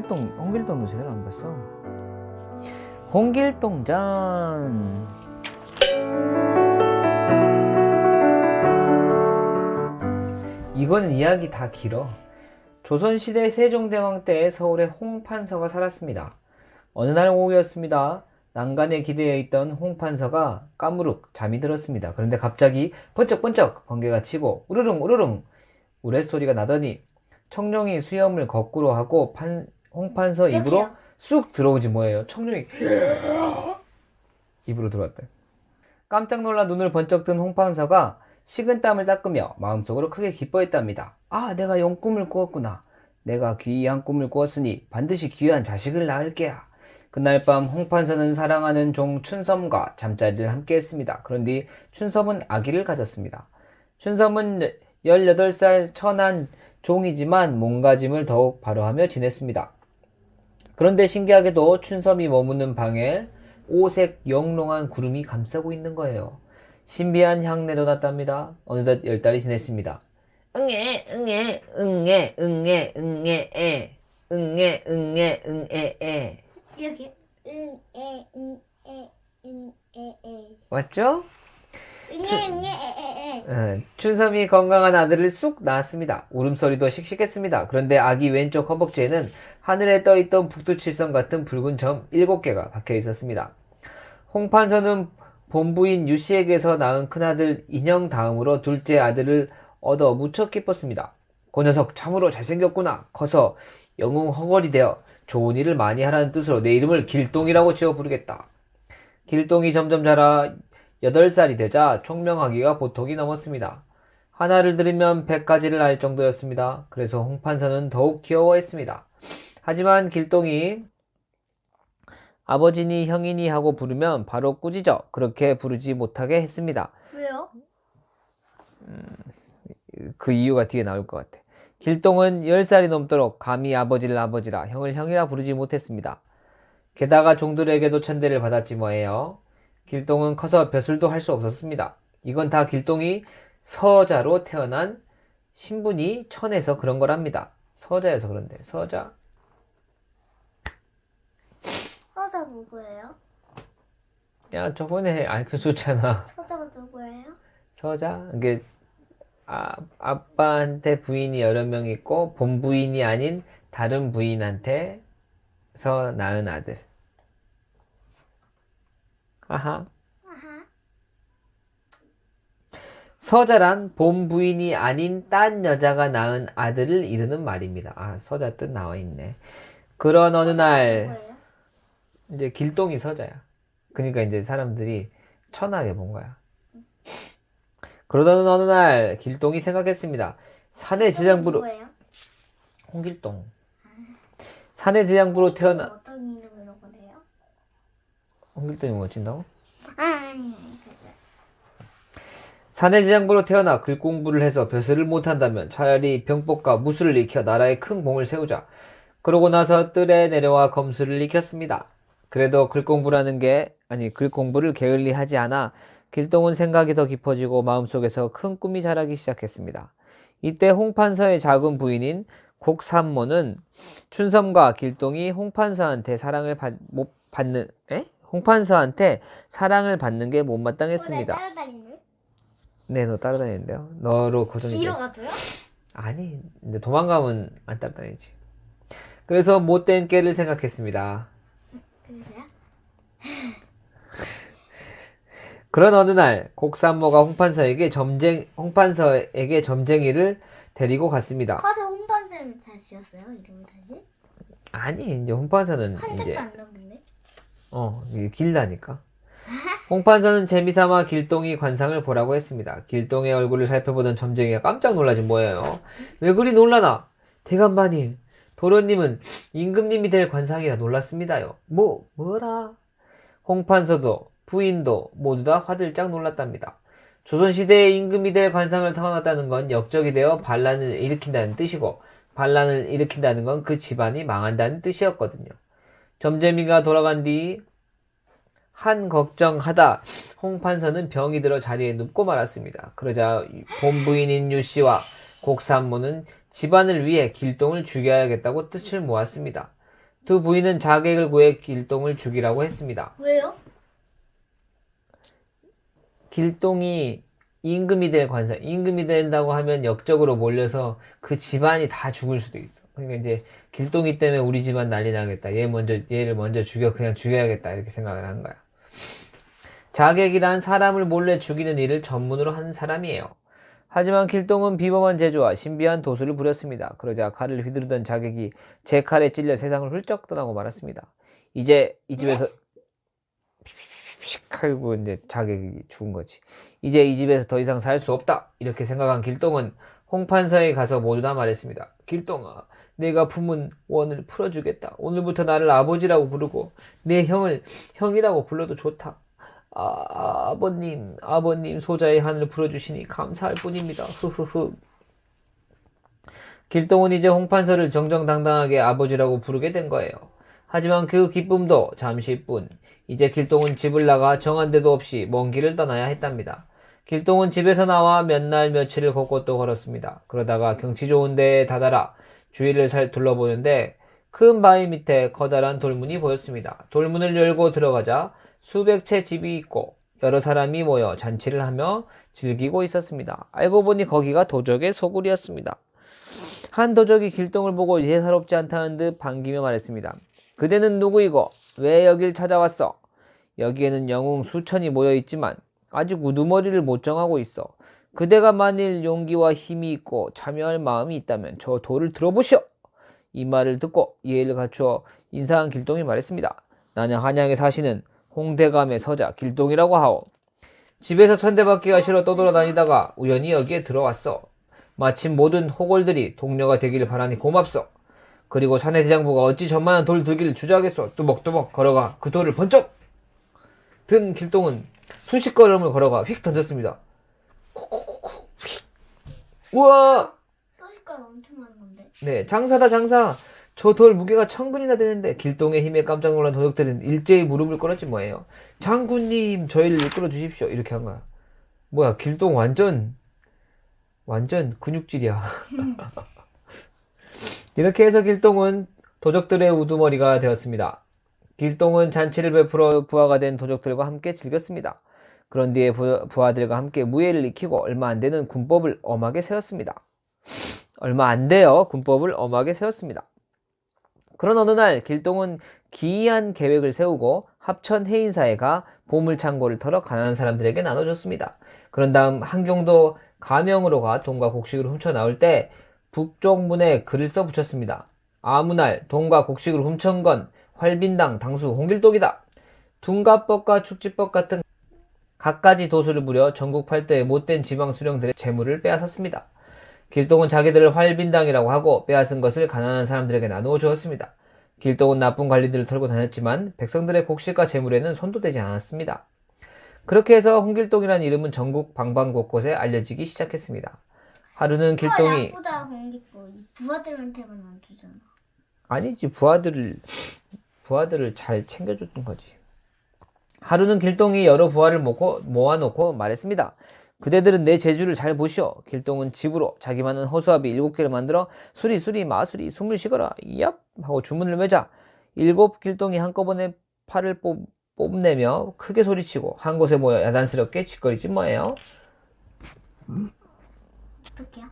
홍길동도 제대로 안 봤어. 홍길동전. 이거는 이야기 다 길어. 조선시대 세종대왕 때 서울에 홍판서가 살았습니다. 어느 날 오후였습니다. 난간에 기대어 있던 홍판서가 까무룩 잠이 들었습니다. 그런데 갑자기 번쩍번쩍 번개가 치고 우르릉 우르릉 우레소리가 나더니 청룡이 수염을 거꾸로 하고 홍판서 입으로 쑥 들어오지 뭐예요. 청룡이 입으로 들어왔다. 깜짝 놀라 눈을 번쩍 뜬 홍판서가 식은땀을 닦으며 마음속으로 크게 기뻐했답니다. 아, 내가 용꿈을 꾸었구나. 내가 귀한 꿈을 꾸었으니 반드시 귀한 자식을 낳을 게야. 그날 밤 홍판서는 사랑하는 종 춘섬과 잠자리를 함께 했습니다. 그런데 춘섬은 아기를 가졌습니다. 춘섬은 18살 천한 종이지만 몸가짐을 더욱 바로하며 지냈습니다. 그런데 신기하게도 춘섬이 머무는 방에 오색 영롱한 구름이 감싸고 있는 거예요. 신비한 향내도 났답니다. 어느덧 10달이 지냈습니다. 응애 응애 응애 응애 응애 애 응애 응애 응애 애 여기 응애 응애 응애 애 맞죠? 응애 응애 애 춘섬이 건강한 아들을 쑥 낳았습니다. 울음소리도 씩씩했습니다. 그런데 아기 왼쪽 허벅지에는 하늘에 떠있던 북두칠성 같은 붉은 점 7개가 박혀 있었습니다. 홍판서는 본부인 유씨에게서 낳은 큰아들 인형 다음으로 둘째 아들을 얻어 무척 기뻤습니다. 그 녀석 참으로 잘생겼구나. 커서 영웅 헝얼이 되어 좋은 일을 많이 하라는 뜻으로 내 이름을 길동이라고 지어 부르겠다. 길동이 점점 자라 8살이 되자 총명하기가 보통이 넘었습니다. 하나를 들으면 100가지를 알 정도였습니다. 그래서 홍판서는 더욱 귀여워했습니다. 하지만 길동이 아버지니 형이니 하고 부르면 바로 꾸짖어 그렇게 부르지 못하게 했습니다. 왜요? 그 이유가 뒤에 나올 것 같아. 길동은 10살이 넘도록 감히 아버지를 아버지라 형을 형이라 부르지 못했습니다. 게다가 종들에게도 천대를 받았지 뭐예요. 길동은 커서 벼슬도 할 수 없었습니다. 이건 다 길동이 서자로 태어난 신분이 천해서 그런 거랍니다. 서자여서 그런데. 서자 누구예요? 야, 저번에 알려줬잖아. 서자가 누구예요? 서자? 이게 아빠한테 부인이 여러 명 있고 본부인이 아닌 다른 부인한테서 낳은 아들. 아하. 서자란 본부인이 아닌 딴 여자가 낳은 아들을 이르는 말입니다. 아, 서자 뜻 나와 있네. 그런 어느 날 누구예요? 이제 길동이 서자야. 그러니까 이제 사람들이 천하게 본 거야. 그러던 어느 날 길동이 생각했습니다. 산의 지장부로 누구예요? 홍길동. 산의 지장부로 태어나 어떤 이름으로 그래요? 홍길동이 뭐 어찐다고? 아니. 산의 지장부로 태어나 글 공부를 해서 벼슬을 못한다면 차라리 병법과 무술을 익혀 나라에 큰 공을 세우자. 그러고 나서 뜰에 내려와 검술을 익혔습니다. 그래도 글 공부를 게을리 하지 않아 길동은 생각이 더 깊어지고 마음속에서 큰 꿈이 자라기 시작했습니다. 이때 홍판서의 작은 부인인 곡산모는 춘섬과 길동이 홍판서한테 사랑을 받는 게 못마땅했습니다. 따라다니는? 네, 너 따라다니는데요? 너로 고정이 지로 됐어. 가도요? 아니, 근데 도망가면 안 따라다니지. 그래서 못된 깨를 생각했습니다. 그러세요? 그런 어느 날 곡산모가 홍판서에게 점쟁이를 데리고 갔습니다. 커서 홍반쌤 다 지었어요? 이름을 다시? 아니, 이제 홍판서는 한 이제 장도 안 넘기네? 이게 길다니까. 홍판서는 재미삼아 길동이 관상을 보라고 했습니다. 길동의 얼굴을 살펴보던 점쟁이가 깜짝 놀라지 뭐예요. 왜 그리 놀라나? 대감마님, 도련님은 임금님이 될 관상이라 놀랐습니다요. 뭐라? 홍판서도 부인도 모두 다 화들짝 놀랐답니다. 조선시대에 임금이 될 관상을 타고났다는 건 역적이 되어 반란을 일으킨다는 뜻이고 반란을 일으킨다는 건 그 집안이 망한다는 뜻이었거든요. 점쟁이가 돌아간 뒤 한 걱정하다 홍판서는 병이 들어 자리에 눕고 말았습니다. 그러자 본부인인 유씨와 곡산모는 집안을 위해 길동을 죽여야겠다고 뜻을 모았습니다. 두 부인은 자객을 구해 길동을 죽이라고 했습니다. 왜요? 길동이 임금이 될 관사, 임금이 된다고 하면 역적으로 몰려서 그 집안이 다 죽을 수도 있어. 그러니까 이제 길동이 때문에 우리 집안 난리 나겠다. 얘를 먼저 그냥 죽여야겠다. 이렇게 생각을 한 거야. 자객이란 사람을 몰래 죽이는 일을 전문으로 하는 사람이에요. 하지만 길동은 비범한 재주와 신비한 도수를 부렸습니다. 그러자 칼을 휘두르던 자객이 제 칼에 찔려 세상을 훌쩍 떠나고 말았습니다. 이제 이 집에서 픽 하고 이제 자객이 죽은 거지. 이제 이 집에서 더 이상 살 수 없다. 이렇게 생각한 길동은 홍판서에 가서 모두 다 말했습니다. 길동아, 내가 품은 원을 풀어주겠다. 오늘부터 나를 아버지라고 부르고 내 형을 형이라고 불러도 좋다. 아버님 소자의 한을 풀어주시니 감사할 뿐입니다. 흐흐흐. 길동은 이제 홍판서를 정정당당하게 아버지라고 부르게 된 거예요. 하지만 그 기쁨도 잠시뿐. 이제 길동은 집을 나가 정한 데도 없이 먼 길을 떠나야 했답니다. 길동은 집에서 나와 몇 날 며칠을 걷고 또 걸었습니다. 그러다가 경치 좋은 데에 다다라 주위를 잘 둘러보는데 큰 바위 밑에 커다란 돌문이 보였습니다. 돌문을 열고 들어가자 수백 채 집이 있고 여러 사람이 모여 잔치를 하며 즐기고 있었습니다. 알고 보니 거기가 도적의 소굴이었습니다. 한 도적이 길동을 보고 예사롭지 않다는 듯 반기며 말했습니다. 그대는 누구이고 왜 여길 찾아왔어? 여기에는 영웅 수천이 모여있지만 아직 우두머리를 못 정하고 있어. 그대가 만일 용기와 힘이 있고 참여할 마음이 있다면 저 돌을 들어보시오. 이 말을 듣고 예의를 갖추어 인사한 길동이 말했습니다. 나는 한양에 사시는 홍대감의 서자 길동이라고 하오. 집에서 천대받기가 싫어 떠돌아다니다가 우연히 여기에 들어왔어. 마침 모든 호골들이 동료가 되기를 바라니 고맙소. 그리고 자네 대장부가 어찌 저만한 돌 들기를 주저하겠소. 뚜벅뚜벅 걸어가 그 돌을 번쩍 든 길동은 수십 걸음을 걸어가 휙 던졌습니다. 우와! 소식가 엄청 많은 건데. 네, 장사다 장사. 저 돌 무게가 1000근이나 되는데 길동의 힘에 깜짝 놀란 도적들은 일제히 무릎을 꿇었지 뭐예요. 장군님, 저희를 이끌어 주십시오. 이렇게 한 거야. 뭐야, 길동 완전 근육질이야. 이렇게 해서 길동은 도적들의 우두머리가 되었습니다. 길동은 잔치를 베풀어 부하가 된 도적들과 함께 즐겼습니다. 그런 뒤에 부하들과 함께 무예를 익히고 얼마 안 되는 군법을 엄하게 세웠습니다. 얼마 안 돼요. 군법을 엄하게 세웠습니다. 그런 어느 날 길동은 기이한 계획을 세우고 합천 해인사에 가 보물창고를 털어 가난한 사람들에게 나눠줬습니다. 그런 다음 한경도 가명으로 가 돈과 곡식을 훔쳐 나올 때 북쪽 문에 글을 써 붙였습니다. 아무날 돈과 곡식을 훔친 건 활빈당 당수 홍길동이다. 둔가법과 축지법 같은 갖가지 도수를 부려 전국 팔도의 못된 지방 수령들의 재물을 빼앗았습니다. 길동은 자기들을 활빈당이라고 하고 빼앗은 것을 가난한 사람들에게 나누어 주었습니다. 길동은 나쁜 관리들을 털고 다녔지만 백성들의 곡식과 재물에는 손도 대지 않았습니다. 그렇게 해서 홍길동이라는 이름은 전국 방방곳곳에 알려지기 시작했습니다. 하루는 길동이 나쁘다 공기고 부하들한테만 안 주잖아. 아니지, 부하들을 잘 챙겨줬던 거지. 하루는 길동이 여러 부하를 모아놓고 말했습니다. 그대들은 내 재주를 잘 보시오. 길동은 집으로 자기만은 허수아비 7개를 만들어 수리 마수리 숨을 쉬거라 얍 하고 주문을 외자 7 길동이 한꺼번에 팔을 뽐내며 크게 소리치고 한 곳에 모여 야단스럽게 짓거리지 뭐예요. 어떡해요?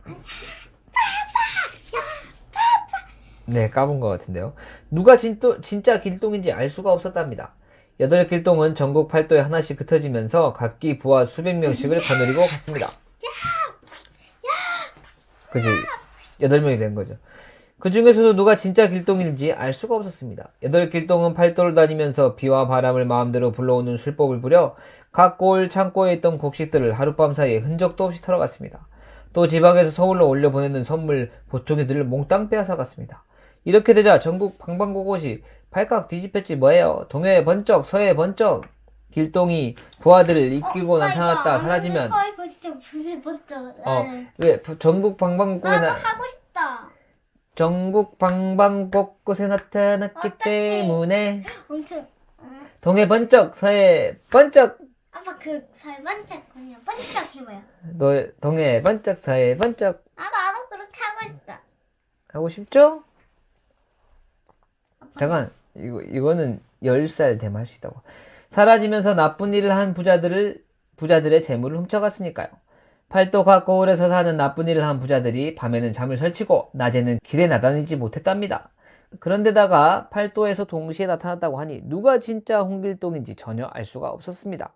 네, 까본 것 같은데요. 누가 진짜 길동인지 알 수가 없었답니다. 8길동은 전국 팔도에 하나씩 흩어지면서 각기 부하 수백 명씩을 거느리고 갔습니다. 그지? 8명이 된 거죠. 그 중에서도 누가 진짜 길동인지 알 수가 없었습니다. 8길동은 팔도를 다니면서 비와 바람을 마음대로 불러오는 술법을 부려 각 골 창고에 있던 곡식들을 하룻밤 사이에 흔적도 없이 털어갔습니다. 또 지방에서 서울로 올려보내는 선물 보퉁이들을 몽땅 빼앗아갔습니다. 이렇게 되자 전국 방방곳곳이 발칵 뒤집혔지 뭐예요. 동해 번쩍 서해 번쩍. 길동이 부하들을 이끌고 나타났다 사라지면 서해 번쩍 부세 번쩍. 왜 전국 방방곳곳에 나도 하고 싶다. 전국 방방곳곳에 나타났기 어떡해. 때문에 엄청. 동해 번쩍 서해 번쩍. 아빠 그 살 번쩍 그냥 번쩍 해봐요. 너 동해 번쩍 서해 번쩍 나도 그렇게 하고 싶다. 하고 싶죠? 아빠 잠깐, 이거는 10살 되면 할 수 있다고. 사라지면서 나쁜 일을 한 부자들의 재물을 훔쳐갔으니까요. 팔도가 거울에서 사는 나쁜 일을 한 부자들이 밤에는 잠을 설치고 낮에는 길에 나다니지 못했답니다. 그런데다가 팔도에서 동시에 나타났다고 하니 누가 진짜 홍길동인지 전혀 알 수가 없었습니다.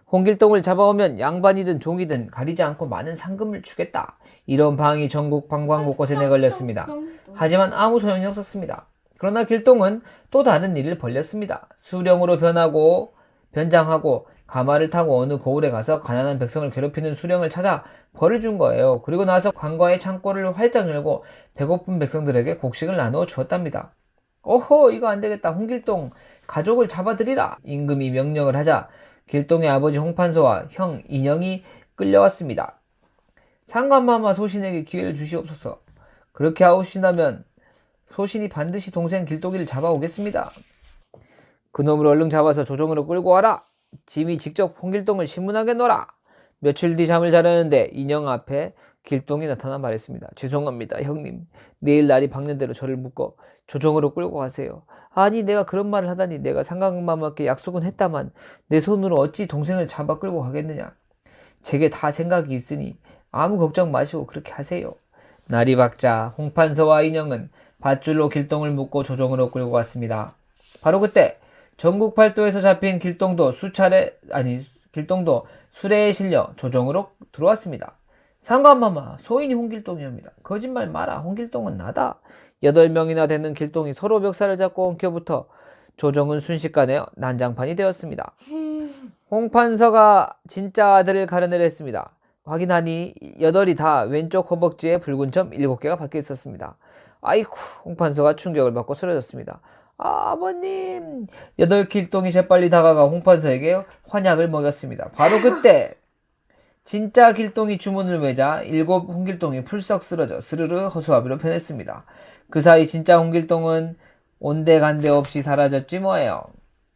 홍길동을 잡아오면 양반이든 종이든 가리지 않고 많은 상금을 주겠다. 이런 방이 전국 방방 곳곳에 내걸렸습니다. 하지만 아무 소용이 없었습니다. 그러나 길동은 또 다른 일을 벌였습니다. 수령으로 변장하고 가마를 타고 어느 고을에 가서 가난한 백성을 괴롭히는 수령을 찾아 벌을 준 거예요. 그리고 나서 관과의 창고를 활짝 열고 배고픈 백성들에게 곡식을 나누어 주었답니다. 어허, 이거 안 되겠다. 홍길동 가족을 잡아들이라. 임금이 명령을 하자 길동의 아버지 홍판서와 형 인영이 끌려왔습니다. 상감마마 소신에게 기회를 주시옵소서. 그렇게 하오신다면 소신이 반드시 동생 길동이를 잡아오겠습니다. 그놈을 얼른 잡아서 조정으로 끌고 와라. 짐이 직접 홍길동을 신문하게 놓아라. 며칠 뒤 잠을 자려는데 인영 앞에 길동이 나타나 말했습니다. 죄송합니다, 형님. 내일 날이 밝는 대로 저를 묶어 조정으로 끌고 가세요. 아니, 내가 그런 말을 하다니. 내가 상감마마께 약속은 했다만 내 손으로 어찌 동생을 잡아 끌고 가겠느냐. 제게 다 생각이 있으니 아무 걱정 마시고 그렇게 하세요. 날이 밝자 홍판서와 인영은 밧줄로 길동을 묶고 조정으로 끌고 갔습니다. 바로 그때 전국 팔도에서 잡힌 길동도 수레에 실려 조정으로 들어왔습니다. 상감마마, 소인이 홍길동이옵니다. 거짓말 마라. 홍길동은 나다. 8명이나 되는 길동이 서로 멱살을 잡고 엉켜붙어 조정은 순식간에 난장판이 되었습니다. 홍판서가 진짜 아들을 가려내려 했습니다. 확인하니 8이 다 왼쪽 허벅지에 붉은 점 7개가 박혀 있었습니다. 아이쿠, 홍판서가 충격을 받고 쓰러졌습니다. 아버님! 8길동이 재빨리 다가가 홍판서에게 환약을 먹였습니다. 바로 그때 진짜 길동이 주문을 외자 7 홍길동이 풀썩 쓰러져 스르르 허수아비로 변했습니다. 그 사이 진짜 홍길동은 온데간데 없이 사라졌지 뭐예요.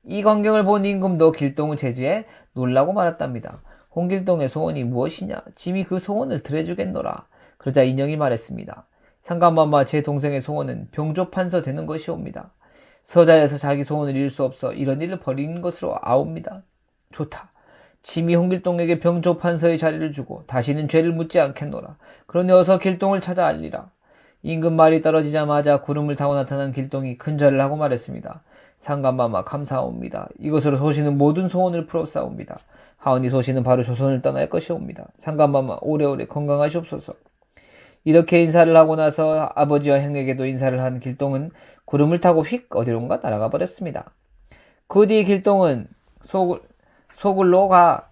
이 광경을 본 임금도 길동의 재지에 놀라고 말았답니다. 홍길동의 소원이 무엇이냐? 짐이 그 소원을 들어주겠노라. 그러자 인영이 말했습니다. 상감마마, 제 동생의 소원은 병조판서 되는 것이옵니다. 서자에서 자기 소원을 이룰 수 없어 이런 일을 벌인 것으로 아옵니다. 좋다. 짐이 홍길동에게 병조판서의 자리를 주고 다시는 죄를 묻지 않겠노라. 그러니 어서 길동을 찾아 알리라. 임금 말이 떨어지자마자 구름을 타고 나타난 길동이 큰절을 하고 말했습니다. 상감마마, 감사옵니다. 이것으로 소신은 모든 소원을 풀었사옵니다. 하오니 소신은 바로 조선을 떠날 것이옵니다. 상감마마, 오래오래 건강하시옵소서. 이렇게 인사를 하고 나서 아버지와 형에게도 인사를 한 길동은 구름을 타고 휙 어디론가 날아가 버렸습니다. 그 뒤 길동은 소굴로 가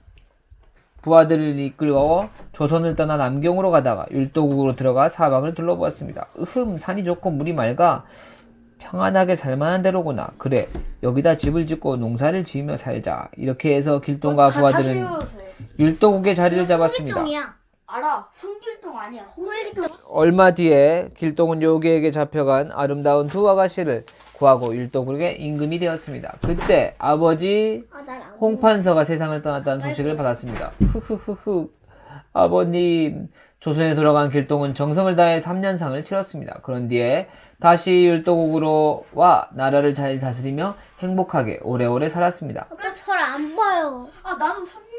부하들을 이끌어 조선을 떠나 남경으로 가다가 율도국으로 들어가 사방을 둘러보았습니다. 산이 좋고 물이 맑아 평안하게 살만한 데로구나. 그래, 여기다 집을 짓고 농사를 지으며 살자. 이렇게 해서 길동과 부하들은 율도국의 자리를 잡았습니다. 홍길동이야. 알아. 성길동 아니야. 홍길동. 얼마 뒤에 길동은 요괴에게 잡혀간 아름다운 두 아가씨를 구하고 율도국의 임금이 되었습니다. 그때 아버지 홍판서가 세상을 떠났다는 소식을 받았습니다. 흐흐흐흐. 아버님, 조선에 돌아간 길동은 정성을 다해 3년상을 치렀습니다. 그런 뒤에 다시 율도국으로 와 나라를 잘 다스리며 행복하게 오래오래 살았습니다. 아빠 저를 안 봐요. 나는 성길동.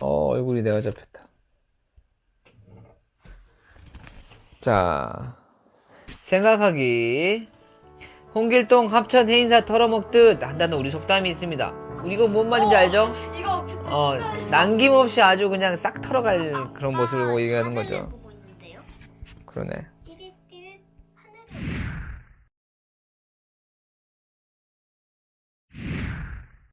얼굴이 내가 잡혔다. 자, 생각하기. 홍길동 합천 해인사 털어먹듯 한다는 우리 속담이 있습니다. 이거 뭔 말인지 알죠? 이거 남김없이 아주 그냥 싹 털어갈 그런 모습을 얘기하는 거죠. 보고 있는데요. 그러네.